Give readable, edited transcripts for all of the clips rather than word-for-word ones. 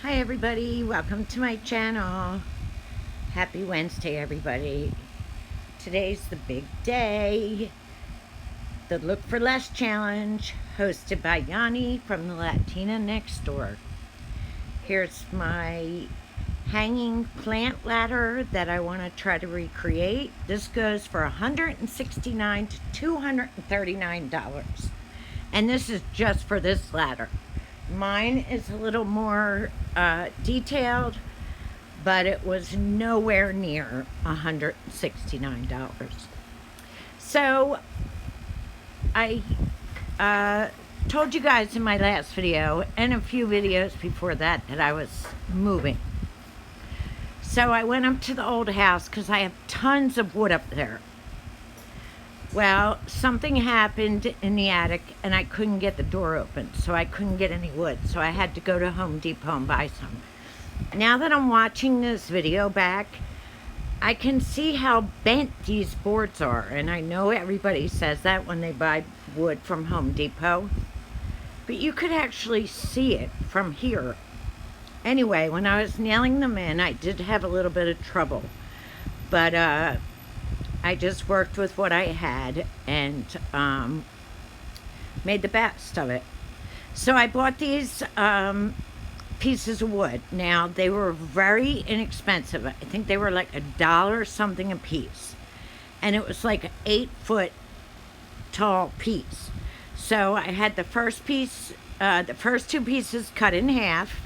Hi everybody, welcome to my channel. Happy Wednesday everybody. Today's the big day. The Look for Less Challenge, hosted by Yami from the Latina next door. Here's my hanging plant ladder that I want to try to recreate. This goes for $169 to $239. And this is just for this ladder. Mine is a little more detailed, but it was nowhere near $169. So I told you guys in my last video and a few videos before that I was moving. So I went up to the old house because I have tons of wood up there. Well, something happened in the attic and I couldn't get the door open, so I couldn't get any wood. So I had to go to Home Depot and buy some. Now that I'm watching this video back, I can see how bent these boards are. And I know everybody says that when they buy wood from Home Depot, but you could actually see it from here. Anyway, when I was nailing them in, I did have a little bit of trouble, but I just worked with what I had and made the best of it. So I bought these pieces of wood. Now, they were very inexpensive. I think they were like $1 something a piece. And it was like an 8-foot tall piece. So I had the first piece, the first two pieces cut in half.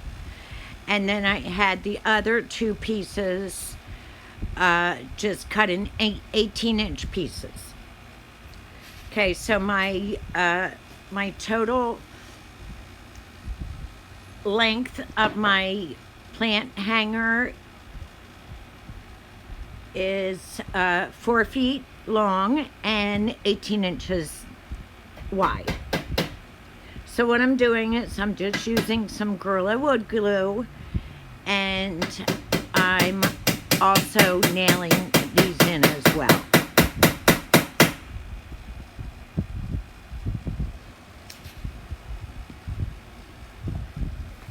And then I had the other two pieces just cut in 18-inch pieces. Okay, so my total length of my plant hanger is 4 feet long and 18 inches wide. So what I'm doing is I'm just using some Wgirlnow wood glue, and I'm also nailing these in as well.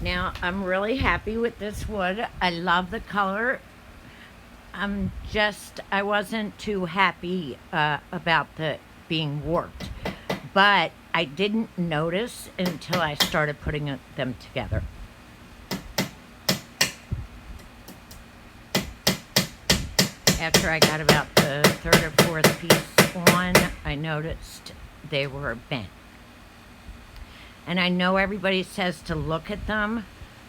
Now, I'm really happy with this wood. I love the color. I wasn't too happy about the being warped, but I didn't notice until I started putting them together. After I got about the third or fourth piece on, I noticed they were bent. And I know everybody says to look at them,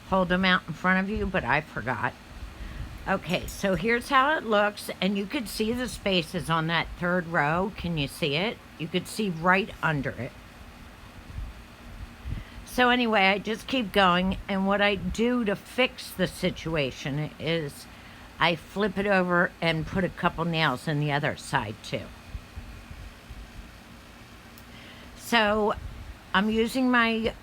hold them out in front of you, but I forgot. Okay, so here's how it looks, and you could see the spaces on that third row. Can you see it? You could see right under it. So anyway, I just keep going, and what I do to fix the situation is I flip it over and put a couple nails in the other side too. So I'm using my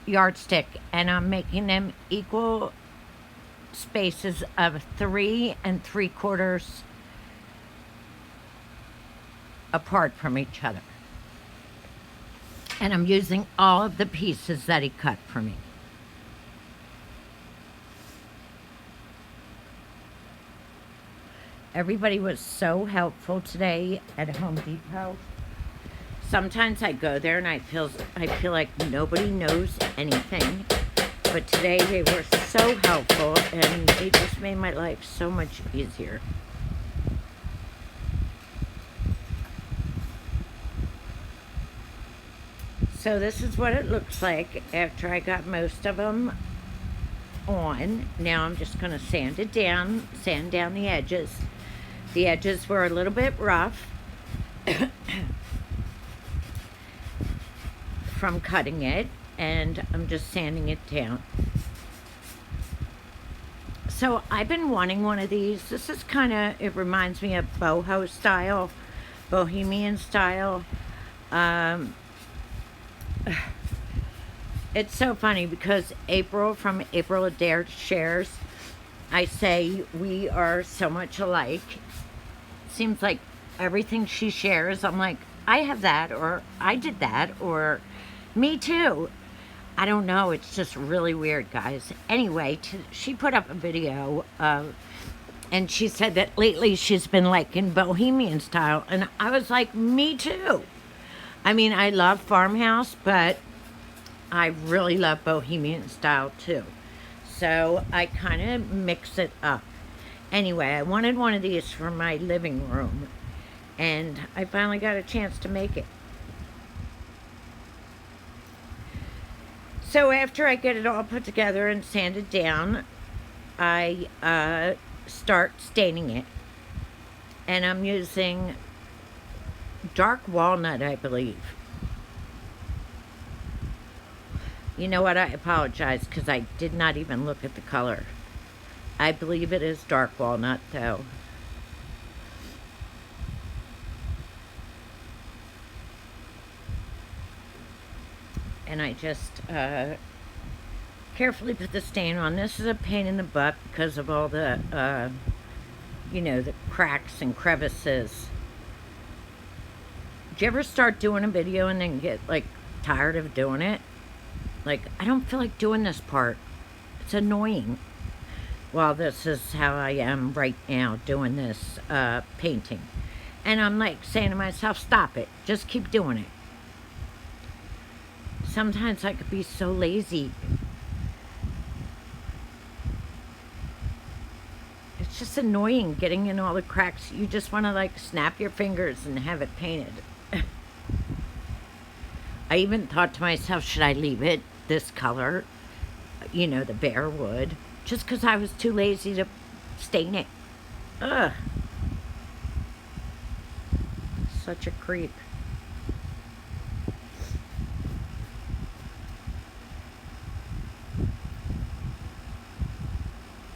yardstick, and I'm making them equal spaces of 3 3/4 apart from each other. And I'm using all of the pieces that he cut for me. Everybody was so helpful today at Home Depot. Sometimes I go there and I feel like nobody knows anything. But today they were so helpful, and they just made my life so much easier. So this is what it looks like after I got most of them on. Now I'm just going to sand down the edges. The edges were a little bit rough from cutting it, and I'm just sanding it down. So I've been wanting one of these. This is it reminds me of Boho style, Bohemian style. It's so funny because from April Adair Shares, I say we are so much alike. Seems like everything she shares, I'm like, I have that, or I did that, or me too. I don't know. It's just really weird, guys. Anyway, she put up a video of, and she said that lately she's been liking bohemian style. And I was like, me too. I mean, I love farmhouse, but I really love bohemian style too. So I kind of mix it up. Anyway, I wanted one of these for my living room, and I finally got a chance to make it. So after I get it all put together and sanded down, I start staining it. And I'm using dark walnut, I believe. You know what? I apologize because I did not even look at the color. I believe it is dark walnut, though. And I just carefully put the stain on. This is a pain in the butt because of all the, you know, the cracks and crevices. Do you ever start doing a video and then get, like, tired of doing it? Like, I don't feel like doing this part. It's annoying. Well, this is how I am right now doing this painting. And I'm like saying to myself, stop it. Just keep doing it. Sometimes I could be so lazy. It's just annoying getting in all the cracks. You just want to like snap your fingers and have it painted. I even thought to myself, should I leave it this color? You know, the bare wood. Just because I was too lazy to stain it. Ugh. Such a creep.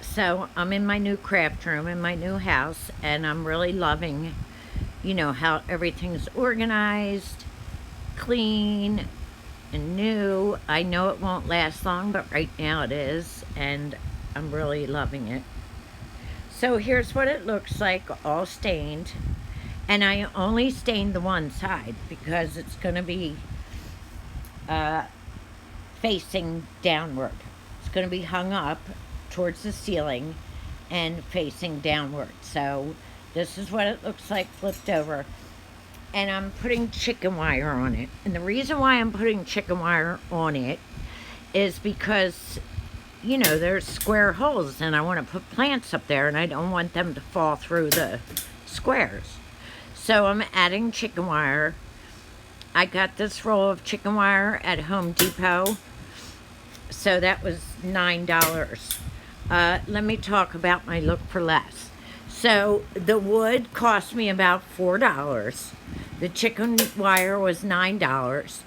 So I'm in my new craft room in my new house, and I'm really loving, you know, how everything's organized, clean, and new. I know it won't last long, but right now it is, and I'm really loving it. So here's what it looks like, all stained. And I only stained the one side because it's going to be facing downward. It's going to be hung up towards the ceiling and facing downward. So this is what it looks like flipped over. And I'm putting chicken wire on it. And the reason why I'm putting chicken wire on it is because, you know, there's square holes and I want to put plants up there and I don't want them to fall through the squares. So I'm adding chicken wire. I got this roll of chicken wire at Home Depot. So that was $9. Let me talk about my look for less. So the wood cost me about $4. The chicken wire was $9.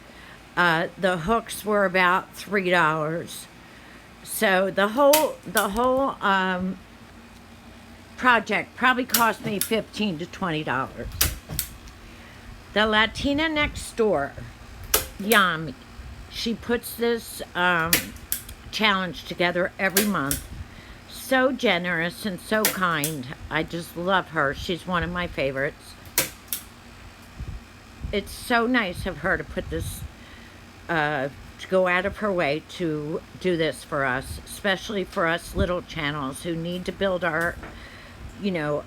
The hooks were about $3. So the whole project probably cost me $15 to $20. The Latina next door, Yami, she puts this challenge together every month. So generous and so kind. I just love her. She's one of my favorites. It's so nice of her to put this, to go out of her way to do this for us, especially for us little channels who need to build our, you know,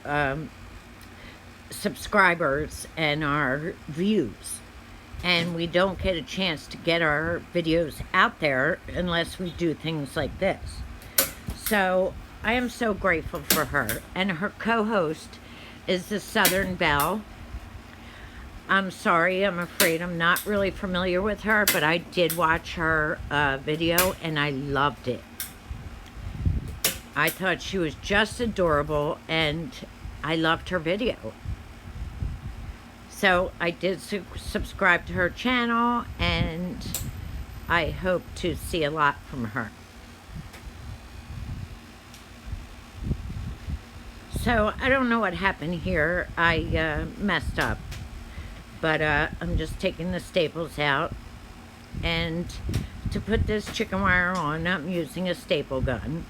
subscribers and our views. And we don't get a chance to get our videos out there unless we do things like this. So I am so grateful for her. And her co-host is the Southern Belle. I'm sorry, I'm afraid I'm not really familiar with her, but I did watch her video and I loved it. I thought she was just adorable and I loved her video. So I did subscribe to her channel and I hope to see a lot from her. So I don't know what happened here. I messed up. But I'm just taking the staples out. And to put this chicken wire on, I'm using a staple gun.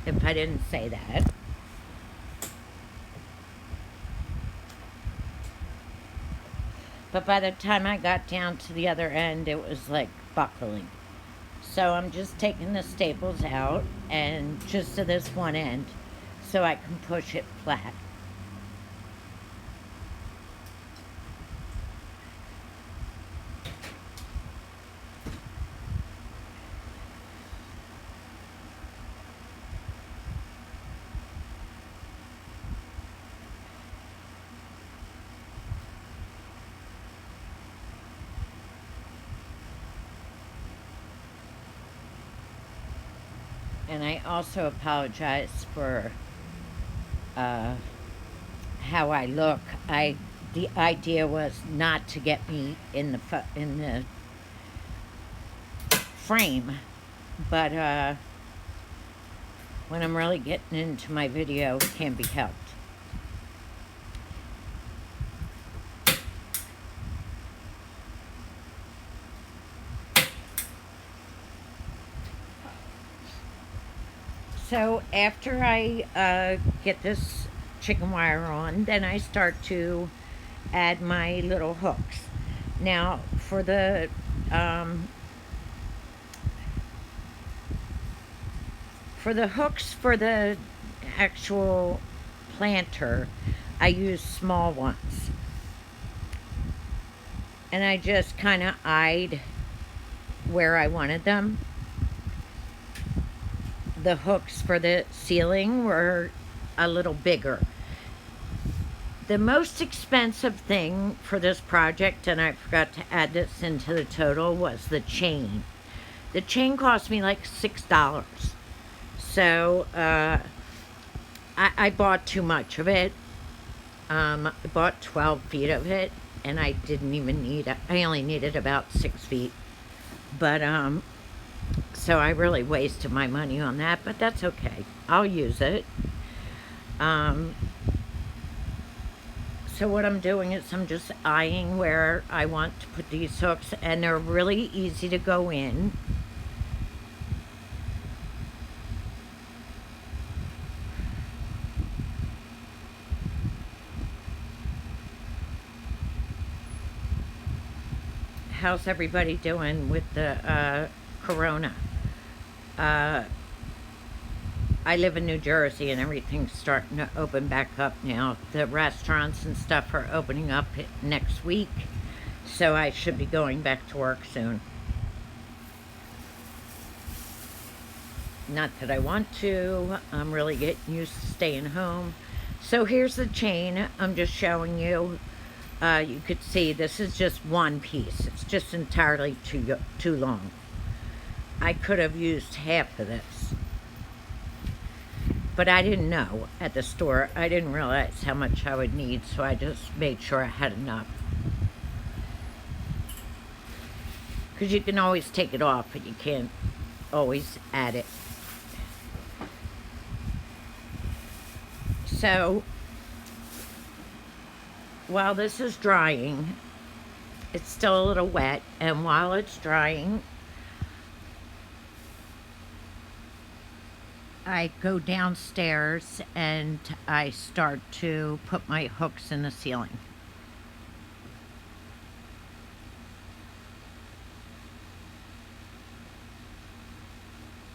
If I didn't say that. But by the time I got down to the other end, it was like buckling. So I'm just taking the staples out and just to this one end so I can push it flat. And I also apologize for how I look. The idea was not to get me in the frame, but when I'm really getting into my video, it can't be helped. So after I get this chicken wire on, then I start to add my little hooks. Now for the hooks for the actual planter, I use small ones. And I just kind of eyed where I wanted them. The hooks for the ceiling were a little bigger. The most expensive thing for this project, and I forgot to add this into the total, was the chain. The chain cost me like $6. So I bought too much of it. I bought 12 feet of it, and I didn't even need it. I only needed about 6 feet. But so I really wasted my money on that, but that's okay. I'll use it. So what I'm doing is I'm just eyeing where I want to put these hooks, and they're really easy to go in. How's everybody doing with the corona? I live in New Jersey and everything's starting to open back up now. The restaurants and stuff are opening up next week, so I should be going back to work soon. Not that I want to. I'm really getting used to staying home. So here's the chain I'm just showing you. You could see this is just one piece. It's just entirely too long. I could have used half of this. But I didn't know at the store. I didn't realize how much I would need, so I just made sure I had enough. Because you can always take it off, but you can't always add it. So, while this is drying, it's still a little wet, and while it's drying, I go downstairs and I start to put my hooks in the ceiling.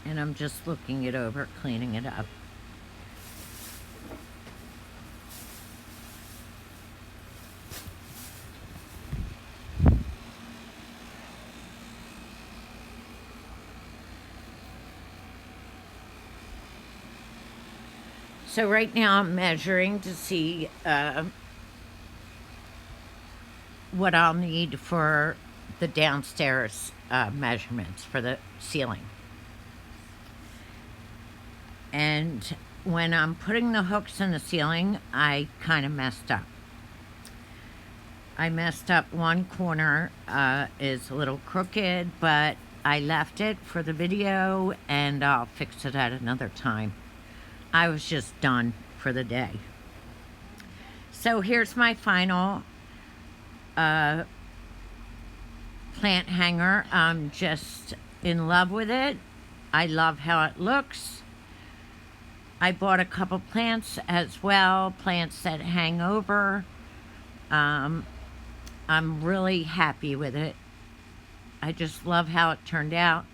And I'm just looking it over, cleaning it up. So right now I'm measuring to see what I'll need for the downstairs measurements for the ceiling. And when I'm putting the hooks in the ceiling, I kind of messed up. I messed up one corner, is a little crooked, but I left it for the video and I'll fix it at another time. I was just done for the day. So here's my final plant hanger. I'm just in love with it. I love how it looks. I bought a couple plants as well, plants that hang over. I'm really happy with it. I just love how it turned out.